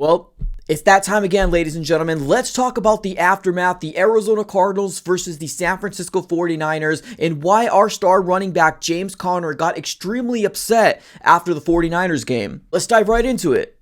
Well, it's that time again, ladies and gentlemen. Let's talk about the aftermath, the Arizona Cardinals versus the San Francisco 49ers, and why our star running back James Conner got extremely upset after the 49ers game. Let's dive right into it.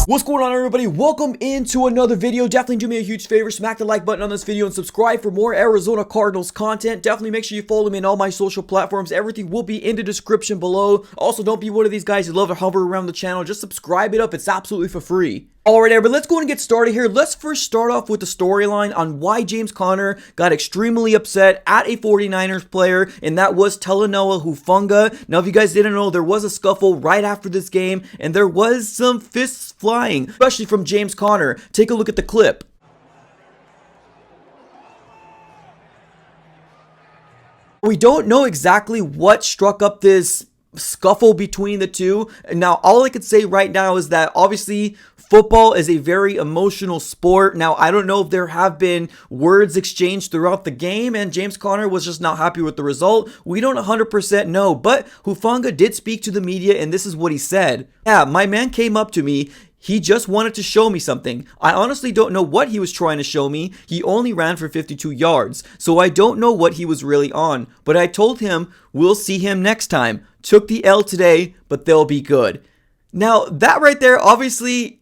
What's going on, everybody? Welcome into another video. Definitely do me a huge favor, smack the like button on this video and subscribe for more Arizona Cardinals content. Definitely make sure you follow me on all my social platforms. Everything will be in the description below. Also, don't be one of these guys who love to hover around the channel. Just subscribe it up. It's absolutely for free. Alright, everybody, let's go and get started here. Let's first start off with the storyline on why James Conner got extremely upset at a 49ers player, and that was Talanoa Hufanga. Now, if you guys didn't know, there was a scuffle right after this game, and there was some fists flying, especially from James Conner. Take a look at the clip. We don't know exactly what struck up this scuffle between the two. Now, all I could say right now is that obviously football is a very emotional sport. Now, I don't know if there have been words exchanged throughout the game and James Conner was just not happy with the result. We don't 100% know, but Hufanga did speak to the media and this is what he said. Yeah, my man came up to me. He just wanted to show me something. I honestly don't know what he was trying to show me. He only ran for 52 yards, so I don't know what he was really on. But I told him, we'll see him next time. Took the L today, but they'll be good. Now, that right there, obviously,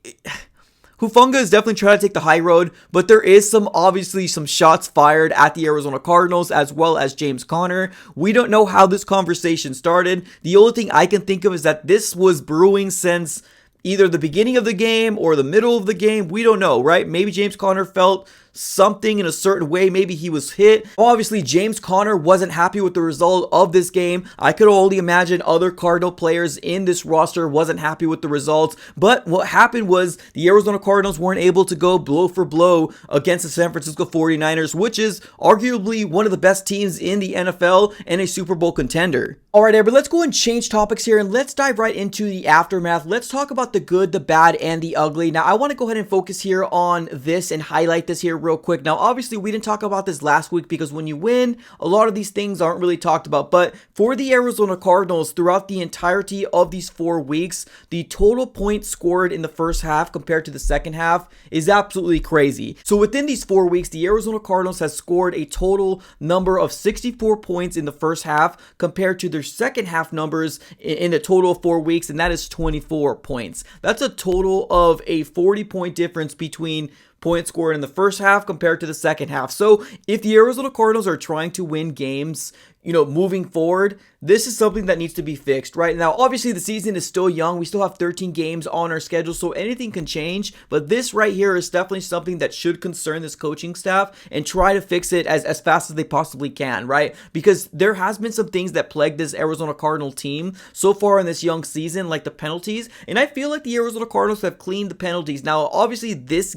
Hufanga is definitely trying to take the high road, but there is obviously some shots fired at the Arizona Cardinals as well as James Conner. We don't know how this conversation started. The only thing I can think of is that this was brewing since either the beginning of the game or the middle of the game. We don't know, right? Maybe James Conner felt something in a certain way. Maybe he was hit. Obviously, James Conner wasn't happy with the result of this game. I could only imagine other Cardinal players in this roster wasn't happy with the results. But what happened was the Arizona Cardinals weren't able to go blow for blow against the San Francisco 49ers, which is arguably one of the best teams in the NFL and a Super Bowl contender. All right, everybody, let's go and change topics here and let's dive right into the aftermath. Let's talk about the good, the bad, and the ugly. Now, I want to go ahead and focus here on this and highlight this here real quick. Now, obviously, we didn't talk about this last week because when you win, a lot of these things aren't really talked about. But for the Arizona Cardinals, throughout the entirety of these 4 weeks, the total points scored in the first half compared to the second half is absolutely crazy. So within these 4 weeks, the Arizona Cardinals has scored a total number of 64 points in the first half compared to their second half numbers in a total of 4 weeks, and that is 24 points. That's a total of a 40-point difference between points scored in the first half compared to the second half. So if the Arizona Cardinals are trying to win games, moving forward, this is something that needs to be fixed right now. Obviously, the season is still young. We still have 13 games on our schedule, so anything can change. But this right here is definitely something that should concern this coaching staff and try to fix it as fast as they possibly can, right? Because there has been some things that plague this Arizona Cardinal team so far in this young season, like the penalties. And I feel like the Arizona Cardinals have cleaned the penalties. Now, obviously, this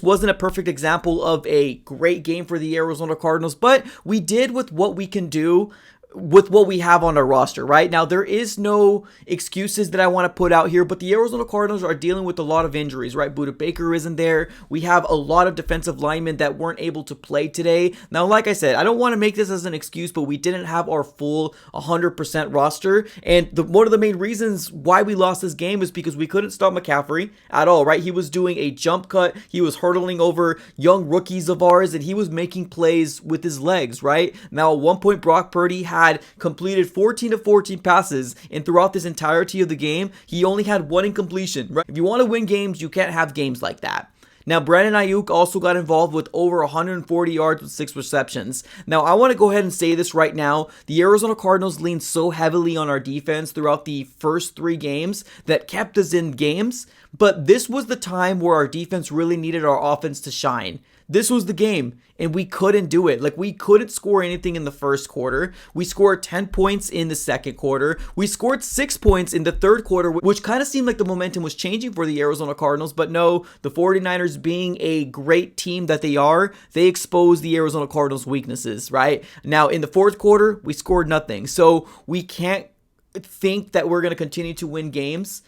wasn't a perfect example of a great game for the Arizona Cardinals, but we did with what we can do with what we have on our roster right now. There is no excuses that I want to put out here, but the Arizona Cardinals are dealing with a lot of injuries, right? Budda Baker isn't there. We have a lot of defensive linemen that weren't able to play today. Now, like I said, I don't want to make this as an excuse, but we didn't have our full 100% roster, and one of the main reasons why we lost this game is because we couldn't stop McCaffrey at all, right? He was doing a jump cut, he was hurdling over young rookies of ours, and he was making plays with his legs, right? Now, at one point, Brock Purdy had completed 14 of 14 passes, and throughout this entirety of the game, he only had one incompletion, right? If you want to win games, you can't have games like that. Now, Brandon Ayuk also got involved with over 140 yards with 6 receptions. Now, I want to go ahead and say this right now. The Arizona Cardinals leaned so heavily on our defense throughout the first 3 games that kept us in games, but this was the time where our defense really needed our offense to shine. This was the game, and we couldn't do it. Like, we couldn't score anything in the first quarter. We scored 10 points in the second quarter. We scored 6 points in the third quarter, which kind of seemed like the momentum was changing for the Arizona Cardinals. But no, the 49ers, being a great team that they are, they exposed the Arizona Cardinals' weaknesses, right? Now, in the fourth quarter, we scored nothing. So we can't think that we're going to continue to win games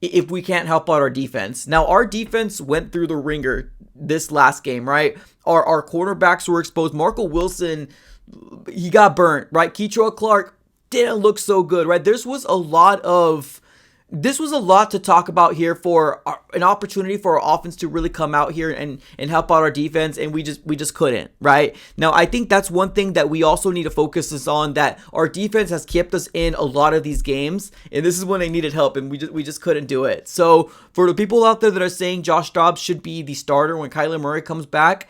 if we can't help out our defense. Now, our defense went through the ringer this last game, right? Our cornerbacks were exposed. Marco Wilson he got burnt, right? Keitrell Clark didn't look so good, right? This was a lot to talk about here for an opportunity for our offense to really come out here and help out our defense, and we just couldn't, right? Now, I think that's one thing that we also need to focus on, that our defense has kept us in a lot of these games, and this is when they needed help, and we just couldn't do it. So for the people out there that are saying Josh Dobbs should be the starter when Kyler Murray comes back,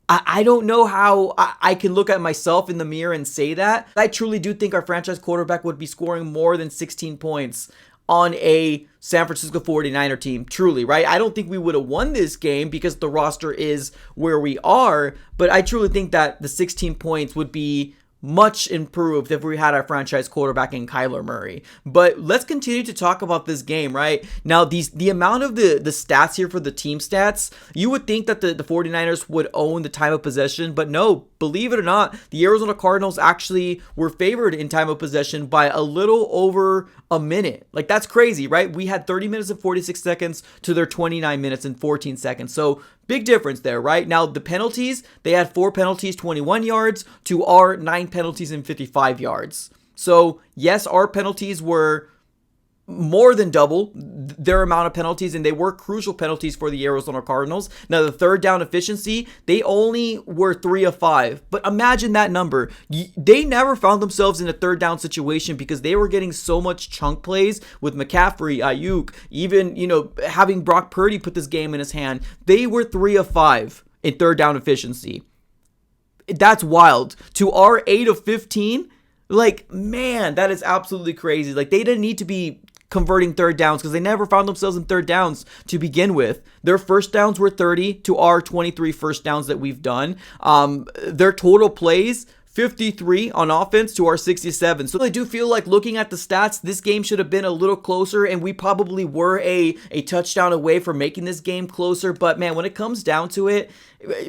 I don't know how I can look at myself in the mirror and say that. I truly do think our franchise quarterback would be scoring more than 16 points on a San Francisco 49er team, truly, right? I don't think we would have won this game because the roster is where we are, but I truly think that the 16 points would be much improved if we had our franchise quarterback in Kyler Murray. But let's continue to talk about this game, right? Now, the amount of the stats here for the team stats, you would think that the 49ers would own the time of possession, but no, believe it or not, the Arizona Cardinals actually were favored in time of possession by a little over a minute. Like, that's crazy, right? We had 30 minutes and 46 seconds to their 29 minutes and 14 seconds. So big difference there, right? Now, the penalties, they had 4 penalties, 21 yards, to our 9 penalties and 55 yards. So, yes, our penalties were more than double their amount of penalties, and they were crucial penalties for the Arizona Cardinals. Now, the third down efficiency, they only were 3 of 5, but imagine that number. They never found themselves in a third down situation because they were getting so much chunk plays with McCaffrey, Ayuk, even, having Brock Purdy put this game in his hand. They were 3 of 5 in third down efficiency. That's wild. To our 8 of 15, like, man, that is absolutely crazy. Like, they didn't need to be converting third downs because they never found themselves in third downs to begin with. Their first downs were 30 to our 23 first downs that we've done. Their total plays, 53 on offense to our 67. So I do feel like, looking at the stats, this game should have been a little closer, and we probably were a touchdown away from making this game closer. But man, when it comes down to it,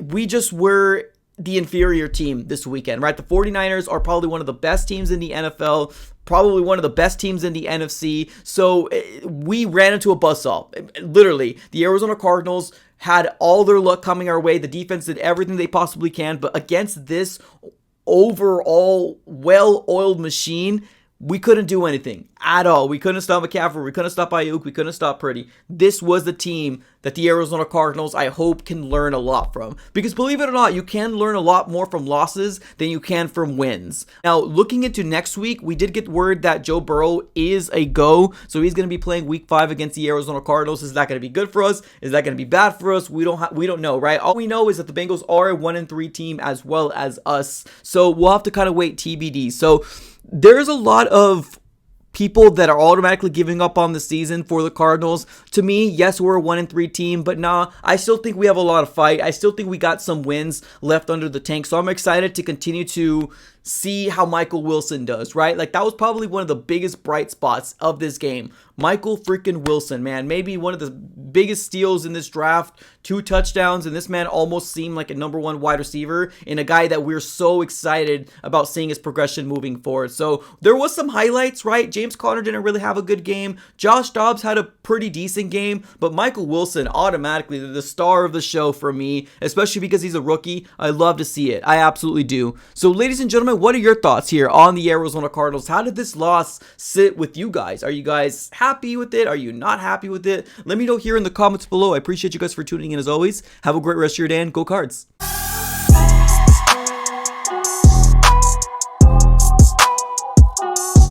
we just were the inferior team this weekend, right? The 49ers are probably one of the best teams in the NFL, probably one of the best teams in the NFC. So we ran into a buzzsaw. Literally, the Arizona Cardinals had all their luck coming our way. The defense did everything they possibly can, but against this overall well-oiled machine, we couldn't do anything at all. We couldn't stop McCaffrey. We couldn't stop Ayuk. We couldn't stop Purdy. This was the team that the Arizona Cardinals, I hope, can learn a lot from. Because believe it or not, you can learn a lot more from losses than you can from wins. Now, looking into next week, we did get word that Joe Burrow is a go. So he's going to be playing week 5 against the Arizona Cardinals. Is that going to be good for us? Is that going to be bad for us? We don't know, right? All we know is that the Bengals are a 1-3 team as well as us. So we'll have to kind of wait TBD. So there's a lot of people that are automatically giving up on the season for the Cardinals. To me, yes, we're a 1-3 team, but nah, I still think we have a lot of fight. I still think we got some wins left under the tank. So I'm excited to continue to see how Michael Wilson does, right? Like, that was probably one of the biggest bright spots of this game. Michael freaking Wilson, man, maybe one of the biggest steals in this draft, 2 touchdowns, and this man almost seemed like a number 1 wide receiver, and a guy that we're so excited about seeing his progression moving forward. So there was some highlights, right? James Conner didn't really have a good game. Josh Dobbs had a pretty decent game, but Michael Wilson, automatically the star of the show for me, especially because he's a rookie. I love to see it. I absolutely do. So, ladies and gentlemen, what are your thoughts here on the Arizona Cardinals? How did this loss sit with you guys? Are you guys happy with it? Are you not happy with it? Let me know here in the comments below. I appreciate you guys for tuning in as always. Have a great rest of your day, and go Cards.